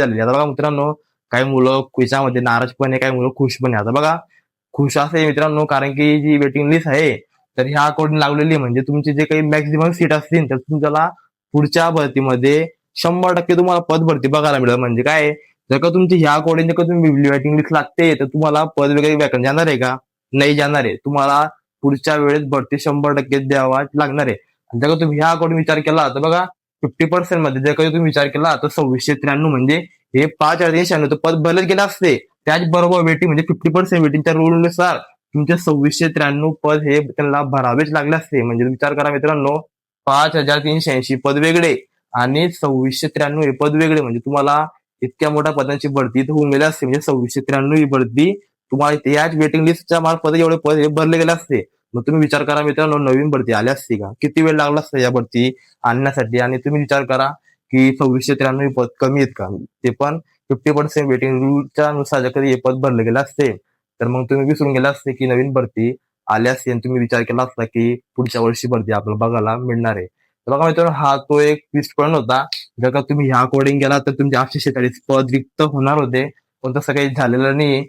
झालेली. आता बघा मित्रांनो, काही मुलं याच्यामध्ये नाराज पण आहे, काही मुलं खुश पण आहे. आता बघा खुश असे मित्रांनो, कारण की जी वेटिंग लिस्ट आहे तर ह्या अकॉर्डिंग लागलेली आहे. म्हणजे तुमचे जे काही मॅक्झिमम सीट असतील तर तुमच्याला पुढच्या भरतीमध्ये 100% तुम्हाला पद भरती बघायला मिळेल. म्हणजे काय आहे, जर का तुमची ह्या अकॉर्डिंग जर का तुम्ही वेटिंग लिस्ट लागते तर तुम्हाला पद वगैरे वॅकंट जाणार आहे का? नाही जाणार आहे. तुम्हाला पुढच्या वेळेस भरती 100% द्यावा लागणार आहे. जर का तुम्ही ह्या अकॉर्डिंग विचार केला तर बघा 50% मध्ये जर का तुम्ही विचार केला तर 2693 म्हणजे हे 5,396 पद भरले गेले असते. त्याचबरोबर वेटिंग म्हणजे 50% वेटिंगच्या रूलनुसार तुमचे 2693 पद हे त्यांना भरावेच लागले असते. म्हणजे विचार करा मित्रांनो, 5,380 पद वेगळे आणि 2693 हे पद वेगळे. म्हणजे तुम्हाला इतक्या मोठ्या पदांची भरती तर होऊन गेली असते. म्हणजे 2693 ही भरती तुम्हाला याच वेटिंग लिस्टच्या मार्फत एवढे पद हे भरले गेले असते. मग तुम्ही विचार करा मित्रांनो, नवीन भरती आली असती का? किती वेळ लागला असता या भरती आणण्यासाठी? आणि तुम्ही विचार करा की 2693 पद कमी आहेत का? ते पण 50% वेटिंग रूलच्या नुसार जर कधी हे पद भरले गेले असते तर मग तुम्ही विसरून गेले असते की नवीन भरती आली असते आणि तुम्ही विचार केला असता की पुढच्या वर्षी भरती आपल्याला बघायला मिळणार आहे. तर बघा मित्रांनो, हा तो एक ट्विस्ट पॉईंट होता. जर का तुम्ही ह्या अकॉर्डिंग गेला तर तुमचे 846 पद रिक्त होणार होते, पण तसं काही झालेलं नाही.